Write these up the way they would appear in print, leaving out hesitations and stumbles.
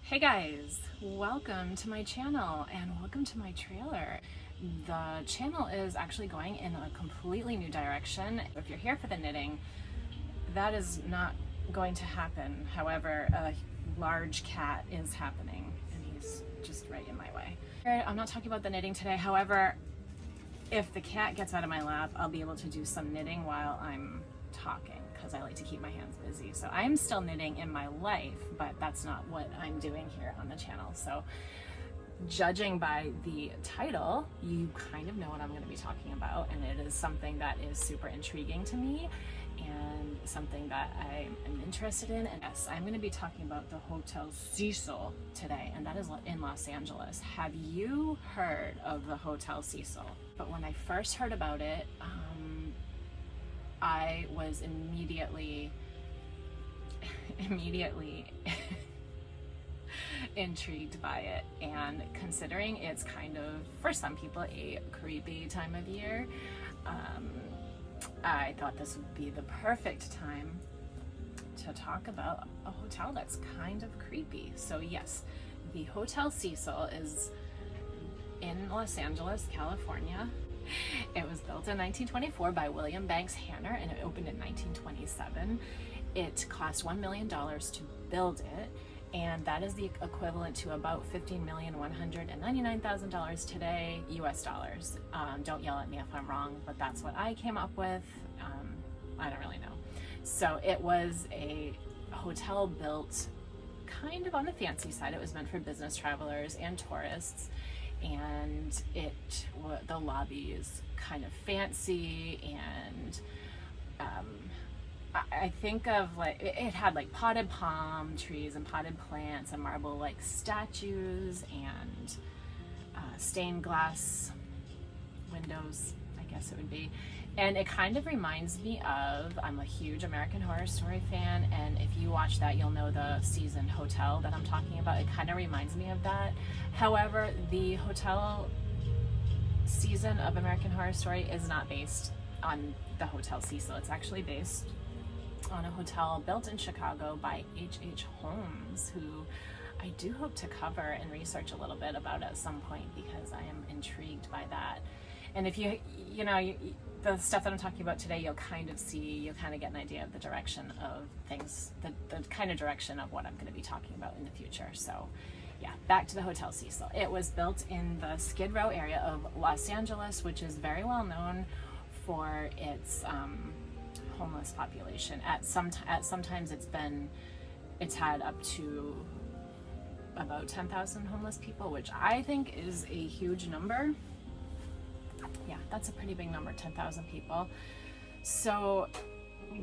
Hey guys, welcome to my channel and welcome to my trailer. The channel is actually going in a completely new direction. If you're here for the knitting, that is not going to happen. However, a large cat is happening and he's just right in my way. I'm not talking about the knitting today. However, if the cat gets out of my lap, I'll be able to do some knitting while I'm talking, because I like to keep my hands busy. So I'm still knitting in my life, but that's not what I'm doing here on the channel. So judging by the title, you kind of know what I'm going to be talking about, and it is something that is super intriguing to me and something that I am interested in. And yes, I'm going to be talking about the Hotel Cecil today, and that is in Los Angeles. Have you heard of the Hotel Cecil? But when I first heard about it, I was immediately intrigued by it, and considering it's kind of, for some people, a creepy time of year, I thought this would be the perfect time to talk about a hotel that's kind of creepy. So yes, the Hotel Cecil is in Los Angeles, California. It was built in 1924 by William Banks Hanner, and it opened in 1927. It cost $1 million to build it, and that is the equivalent to about $15,199,000 today, US dollars. Don't yell at me if I'm wrong, but that's what I came up with. I don't really know. So it was a hotel built kind of on the fancy side. It was meant for business travelers and tourists, and the lobby is kind of fancy, and I think of, like, it had like potted palm trees and potted plants and marble like statues and stained glass windows, I guess it would be. And it kind of reminds me of, I'm a huge American Horror Story fan, and if you watch that, you'll know the season Hotel that I'm talking about. It kind of reminds me of that. However, the Hotel season of American Horror Story is not based on the Hotel Cecil. It's actually based on a hotel built in Chicago by H.H. Holmes, who I do hope to cover and research a little bit about at some point, because I am intrigued by that. And if you know, the stuff that I'm talking about today, you'll kind of get an idea of the direction of things, the kind of direction of what I'm going to be talking about in the future. So yeah, back to the Hotel Cecil. It was built in the Skid Row area of Los Angeles, which is very well known for its homeless population. At sometimes it's had up to about 10,000 homeless people, which I think is a huge number. Yeah, that's a pretty big number, 10,000 people. So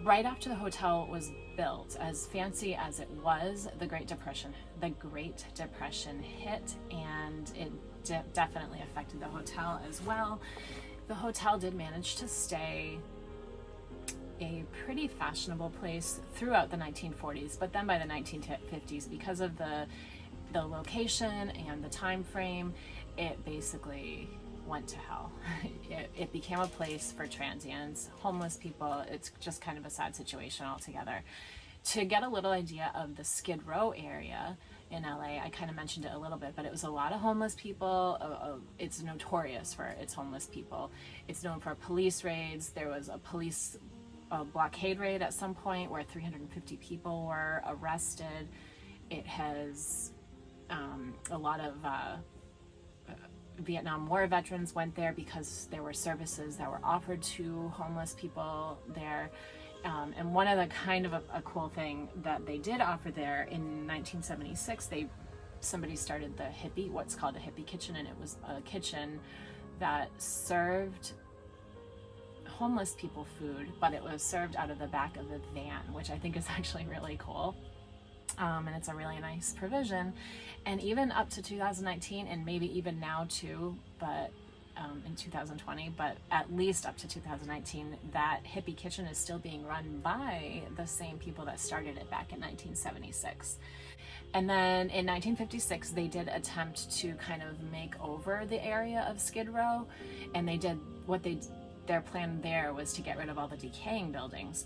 right after the hotel was built, as fancy as it was, the Great Depression hit, and it definitely affected the hotel as well. The hotel did manage to stay a pretty fashionable place throughout the 1940s, but then by the 1950s, because of the location and the time frame, it basically went to hell. It became a place for transients, homeless people. It's just kind of a sad situation altogether. To get a little idea of the Skid Row area in LA, I kind of mentioned it a little bit, but it was a lot of homeless people. It's notorious for its homeless people. It's known for police raids. There was a blockade raid at some point where 350 people were arrested. It has a lot of Vietnam War veterans went there because there were services that were offered to homeless people there. And one of the kind of a cool thing that they did offer there in 1976, somebody started what's called a hippie kitchen, and it was a kitchen that served homeless people food, but it was served out of the back of the van, which I think is actually really cool. And it's a really nice provision. And even up to 2019, and maybe even now too, but in 2020, but at least up to 2019, that hippie kitchen is still being run by the same people that started it back in 1976. And then in 1956, they did attempt to kind of make over the area of Skid Row, and their plan there was to get rid of all the decaying buildings,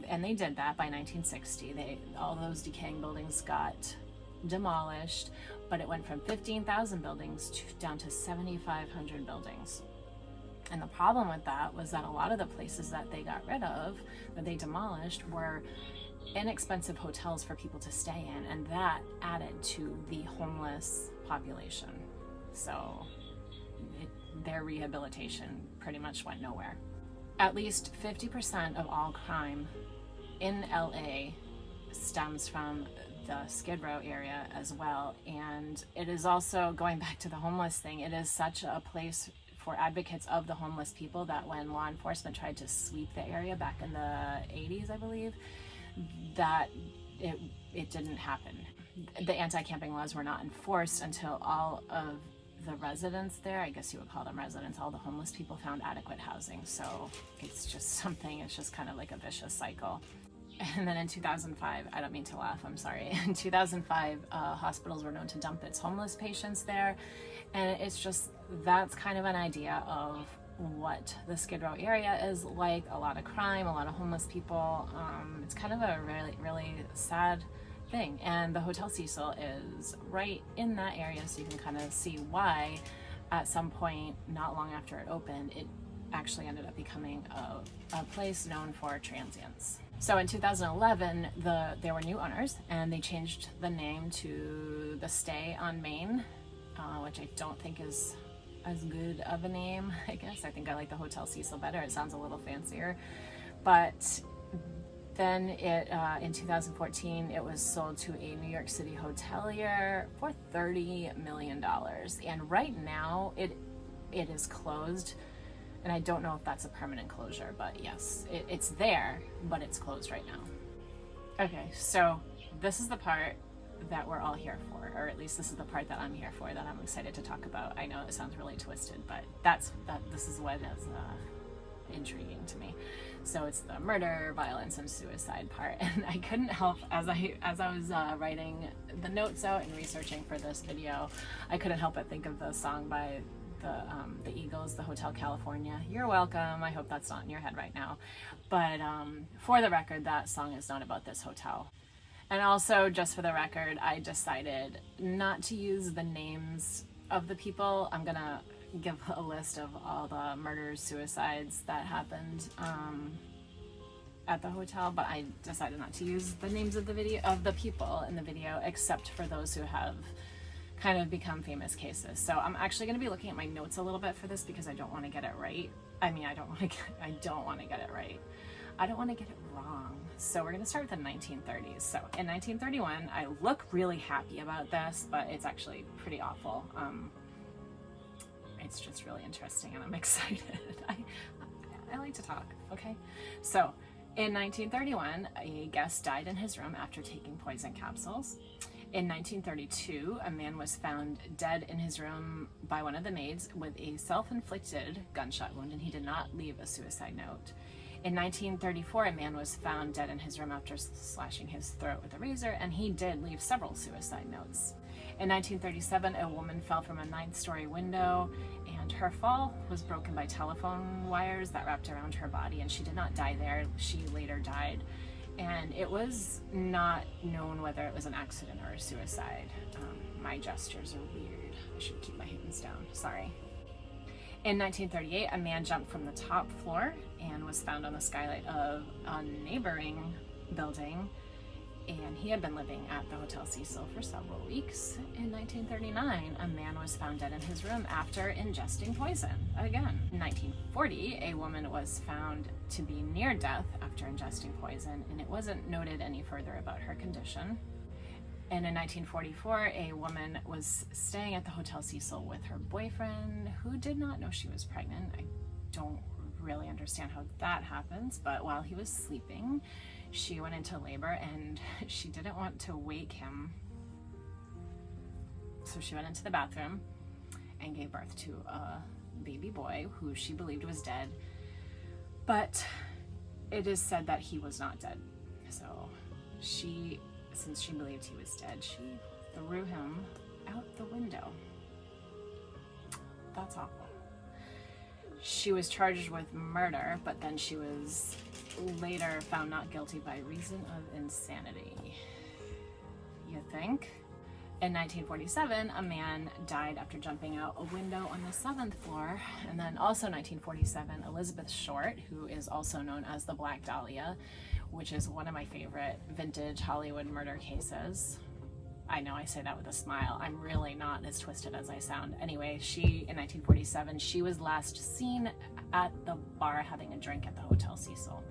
and they did that by 1960. All those decaying buildings got demolished, but it went from 15,000 buildings down to 7,500 buildings. And the problem with that was that a lot of the places that they got rid of, that they demolished, were inexpensive hotels for people to stay in, and that added to the homeless population. So their rehabilitation pretty much went nowhere. At least 50% of all crime in LA stems from the Skid Row area as well. And it is also, going back to the homeless thing, it is such a place for advocates of the homeless people that when law enforcement tried to sweep the area back in the 80s, I believe, that it didn't happen. The anti-camping laws were not enforced until all of the residents there, I guess you would call them residents, all the homeless people found adequate housing. So it's just kind of like a vicious cycle. And then in 2005, I don't mean to laugh, I'm sorry. In 2005, hospitals were known to dump its homeless patients there. And that's kind of an idea of what the Skid Row area is like. A lot of crime, a lot of homeless people. It's kind of a really, really sad thing. And the Hotel Cecil is right in that area, so you can kind of see why at some point, not long after it opened, it actually ended up becoming a place known for transients. So in 2011, there were new owners, and they changed the name to the Stay on Main, which I don't think is as good of a name, I guess. I think I like the Hotel Cecil better. It sounds a little fancier. But then in 2014, it was sold to a New York City hotelier for $30 million. And right now, it is closed. And I don't know if that's a permanent closure, but yes, it's there, but it's closed right now. Okay, so this is the part that we're all here for, or at least this is the part that I'm here for, that I'm excited to talk about. I know it sounds really twisted, but this is what is intriguing to me. So it's the murder, violence, and suicide part, and I couldn't help, as I was writing the notes out and researching for this video, I couldn't help but think of the song by the Eagles, the Hotel California. You're welcome. I hope that's not in your head right now. But for the record, that song is not about this hotel. And also, just for the record, I decided not to use the names of the people. I'm gonna give a list of all the murders, suicides that happened at the hotel, but I decided not to use the names of the people in the video, except for those who have kind of become famous cases. So I'm actually going to be looking at my notes a little bit for this because I don't want to get it right. I don't want to get it right. I don't want to get it wrong. So we're going to start with the 1930s. So in 1931, I look really happy about this, but it's actually pretty awful. It's just really interesting and I'm excited. I like to talk, okay? So in 1931, a guest died in his room after taking poison capsules. In 1932, a man was found dead in his room by one of the maids with a self-inflicted gunshot wound, and he did not leave a suicide note. In 1934, a man was found dead in his room after slashing his throat with a razor, and he did leave several suicide notes. In 1937, a woman fell from a 9th-story window, and her fall was broken by telephone wires that wrapped around her body, and she did not die there. She later died. And it was not known whether it was an accident or a suicide. My gestures are weird. I should keep my hands down. Sorry. In 1938, a man jumped from the top floor and was found on the skylight of a neighboring building. And he had been living at the Hotel Cecil for several weeks. In 1939, a man was found dead in his room after ingesting poison. Again. In 1940, a woman was found to be near death after ingesting poison, and it wasn't noted any further about her condition. And in 1944, a woman was staying at the Hotel Cecil with her boyfriend, who did not know she was pregnant. I don't really understand how that happens, but while he was sleeping, she went into labor and she didn't want to wake him. So she went into the bathroom and gave birth to a baby boy who she believed was dead. But it is said that he was not dead. So since she believed he was dead, she threw him out the window. That's awful. She was charged with murder, but then she was later found not guilty by reason of insanity. You think? In 1947, a man died after jumping out a window on the 7th floor. And then also 1947, Elizabeth Short, who is also known as the Black Dahlia, which is one of my favorite vintage Hollywood murder cases. I know I say that with a smile. I'm really not as twisted as I sound. Anyway, in 1947, she was last seen at the bar having a drink at the Hotel Cecil.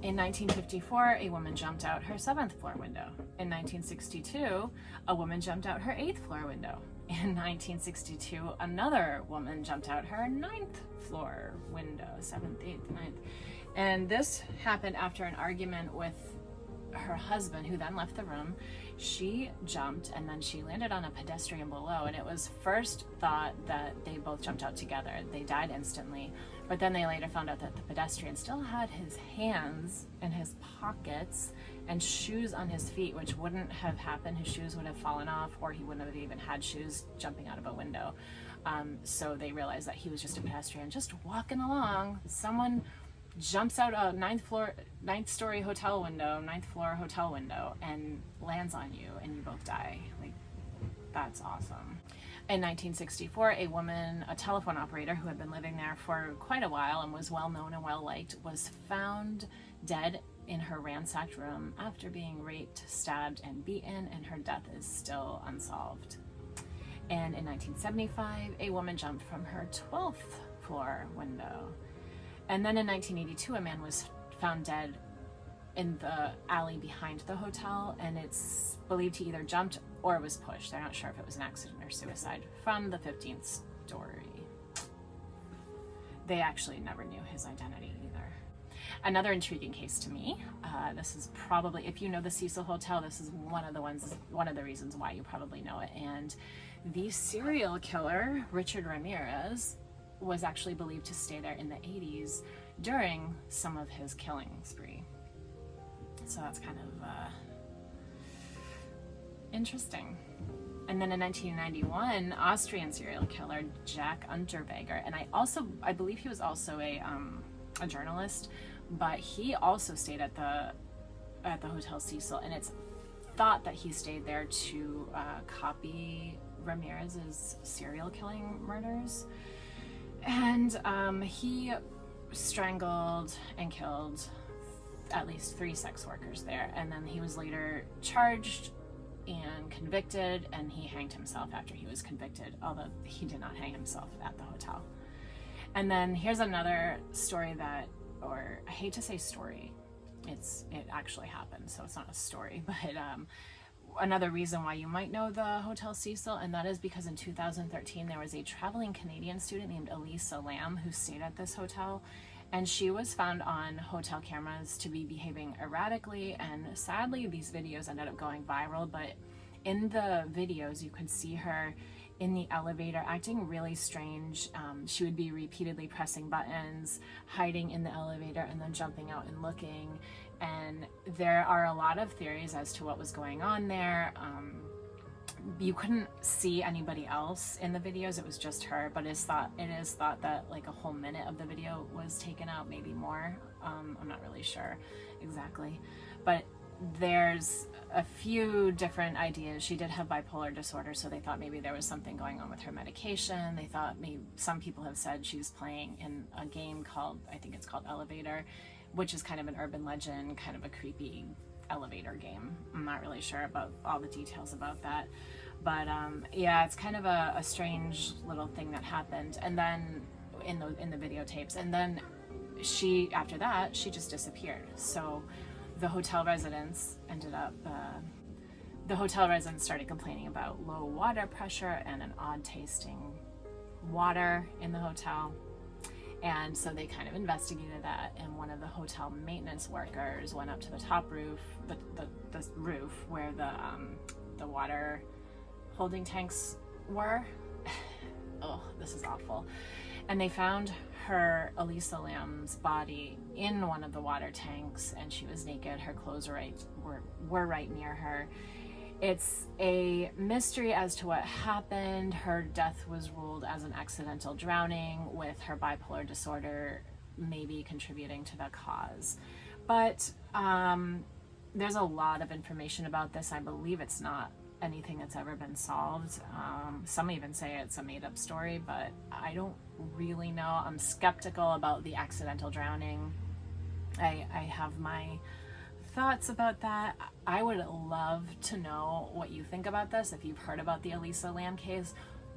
In 1954, a woman jumped out her 7th floor window. In 1962, a woman jumped out her 8th floor window. In 1962, another woman jumped out her 9th floor window, 7th, 8th, 9th. And this happened after an argument with her husband, who then left the room. She jumped and then she landed on a pedestrian below, and it was first thought that they both jumped out together. They died instantly, but then they later found out that the pedestrian still had his hands in his pockets and shoes on his feet, which wouldn't have happened. His shoes would have fallen off, or he wouldn't have even had shoes jumping out of a window. So they realized that he was just a pedestrian just walking along. Someone jumps out a 9th story hotel window, 9th floor hotel window, and lands on you, and you both die. Like, that's awesome. In 1964, a telephone operator who had been living there for quite a while and was well known and well liked, was found dead in her ransacked room after being raped, stabbed, and beaten, and her death is still unsolved. And in 1975, a woman jumped from her 12th floor window. And then in 1982, a man was found dead in the alley behind the hotel, and it's believed he either jumped or was pushed. They're not sure if it was an accident or suicide, from the 15th story. They actually never knew his identity either. Another intriguing case to me, this is probably, if you know the Cecil Hotel, this is one of the reasons why you probably know it. And the serial killer, Richard Ramirez, was actually believed to stay there in the 80s during some of his killing spree. So that's kind of interesting. And then in 1991, Austrian serial killer Jack Unterweger, and I believe he was also a journalist, but he also stayed at the Hotel Cecil, and it's thought that he stayed there to copy Ramirez's serial killing murders. And he strangled and killed at least 3 sex workers there, and then he was later charged and convicted, and he hanged himself after he was convicted, although he did not hang himself at the hotel. And then here's another story that, or I hate to say story, it actually happened, so it's not a story, but another reason why you might know the Hotel Cecil, and that is because in 2013 there was a traveling Canadian student named Elisa Lam who stayed at this hotel, and she was found on hotel cameras to be behaving erratically, and sadly these videos ended up going viral. But in the videos you could see her in the elevator acting really strange. She would be repeatedly pressing buttons, hiding in the elevator, and then jumping out and looking. And there are a lot of theories as to what was going on there. You couldn't see anybody else in the videos, it was just her, but it is thought that like a whole minute of the video was taken out, maybe more. I'm not really sure exactly, but there's a few different ideas. She did have bipolar disorder, so they thought maybe there was something going on with her medication. They thought maybe, some people have said she's playing in a game called, I think it's called Elevator, which is kind of an urban legend, kind of a creepy elevator game. I'm not really sure about all the details about that, but yeah, it's kind of a strange little thing that happened. And then in the videotapes, and then after that she just disappeared. So the hotel residents started complaining about low water pressure and an odd tasting water in the hotel. And so they kind of investigated that, and one of the hotel maintenance workers went up to the top roof, the roof where the water holding tanks were. Oh, this is awful. And they found Elisa Lam's body in one of the water tanks, and she was naked. Her clothes were right near her. It's a mystery as to what happened. Her death was ruled as an accidental drowning, with her bipolar disorder maybe contributing to the cause. But there's a lot of information about this. I believe it's not anything that's ever been solved. Some even say it's a made-up story, but I don't really know. I'm skeptical about the accidental drowning. I have my thoughts about that. I would love to know what you think about this. If you've heard about the Elisa Lam case,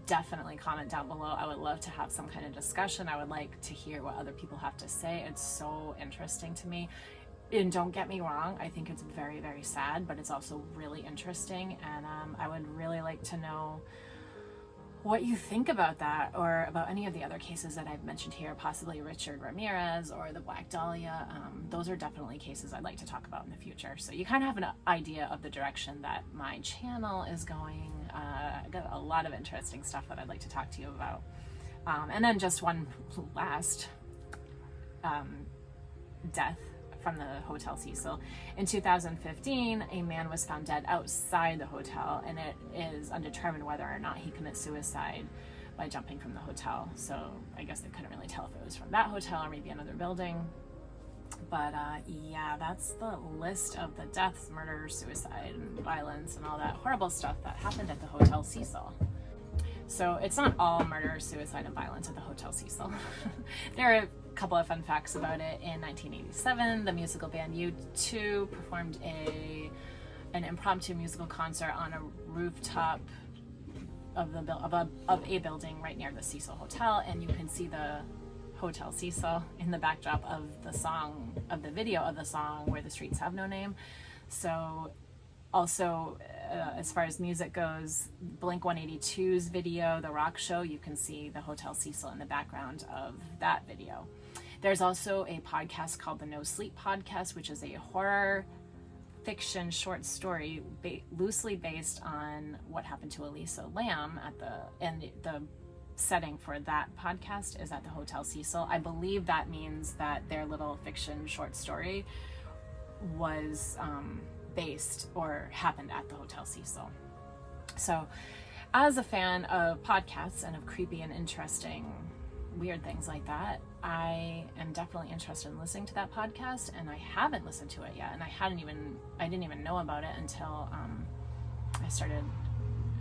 definitely comment down below. I would love to have some kind of discussion. I would like to hear what other people have to say. It's so interesting to me. And don't get me wrong, I think it's very, very sad, but it's also really interesting. And I would really like to know what you think about that, or about any of the other cases that I've mentioned here, possibly Richard Ramirez or the Black Dahlia. Those are definitely cases I'd like to talk about in the future. So you kind of have an idea of the direction that my channel is going. I got a lot of interesting stuff that I'd like to talk to you about. And then just one last death from the Hotel Cecil. In 2015, a man was found dead outside the hotel, and it is undetermined whether or not he committed suicide by jumping from the hotel. So I guess they couldn't really tell if it was from that hotel or maybe another building. But yeah, that's the list of the deaths, murder, suicide, and violence, and all that horrible stuff that happened at the Hotel Cecil. So it's not all murder, suicide, and violence at the Hotel Cecil. There are a couple of fun facts about it. In 1987, the musical band U2 performed an impromptu musical concert on a rooftop of a building right near the Cecil Hotel, and you can see the Hotel Cecil in the backdrop of the video of the song Where the Streets Have No Name. So also, as far as music goes, Blink-182's video, The Rock Show, you can see the Hotel Cecil in the background of that video. There's also a podcast called the No Sleep Podcast, which is a horror fiction short story loosely based on what happened to Elisa Lam and the setting for that podcast is at the Hotel Cecil. I believe that means that their little fiction short story was based or happened at the Hotel Cecil. So as a fan of podcasts and of creepy and interesting weird things like that, I am definitely interested in listening to that podcast, and I haven't listened to it yet, and I didn't even know about it until I started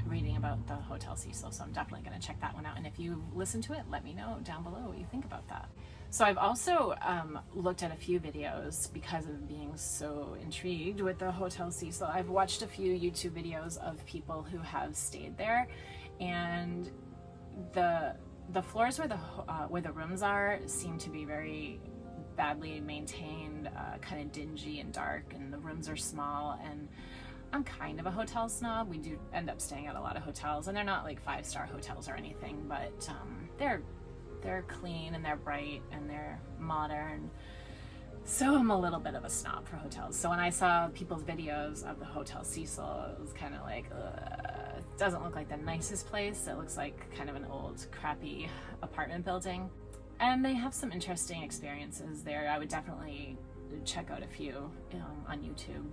reading about the Hotel Cecil. So I'm definitely going to check that one out, and if you listen to it, let me know down below what you think about that. So I've also looked at a few videos because of being so intrigued with the Hotel Cecil. I've watched a few YouTube videos of people who have stayed there, and the floors where the rooms are seem to be very badly maintained, kind of dingy and dark, and the rooms are small. And I'm kind of a hotel snob. We do end up staying at a lot of hotels, and they're not like 5-star hotels or anything, but they're clean and they're bright and they're modern. So I'm a little bit of a snob for hotels. So when I saw people's videos of the Hotel Cecil, it was kind of like, it doesn't look like the nicest place. It looks like kind of an old, crappy apartment building. And they have some interesting experiences there. I would definitely check out a few on YouTube.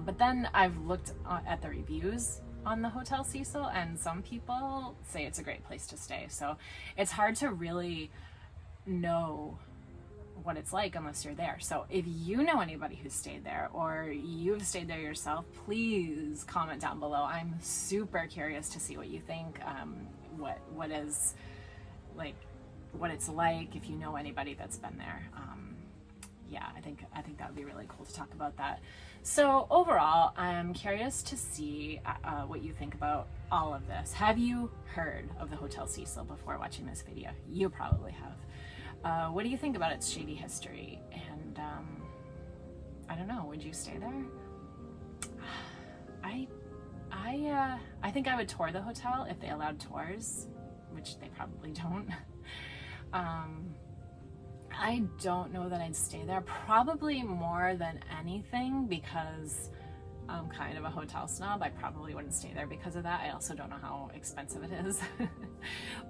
But then I've looked at the reviews on the Hotel Cecil, and some people say it's a great place to stay. So it's hard to really know what it's like unless you're there. So if you know anybody who's stayed there, or you've stayed there yourself, please comment down below. I'm super curious to see what you think, what it's like, if you know anybody that's been there. Yeah, I think that would be really cool to talk about that. So overall, I'm curious to see what you think about all of this. Have you heard of the Hotel Cecil before watching this video? You probably have. What do you think about its shady history? And I don't know, would you stay there? I think I would tour the hotel if they allowed tours, which they probably don't. I don't know that I'd stay there, probably more than anything because I'm kind of a hotel snob. I probably wouldn't stay there because of that. I also don't know how expensive it is.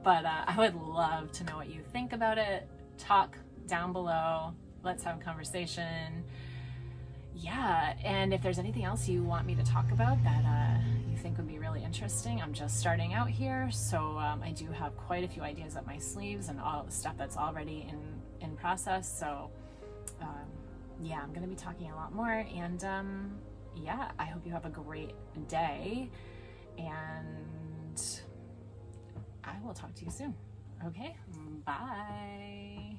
But I would love to know what you think about it. Talk down below. Let's have a conversation. Yeah, and if there's anything else you want me to talk about that you think would be really interesting, I'm just starting out here, so I do have quite a few ideas up my sleeves and all the stuff that's already in process. So yeah, I'm gonna be talking a lot more, and yeah, I hope you have a great day, and I will talk to you soon. Okay, bye.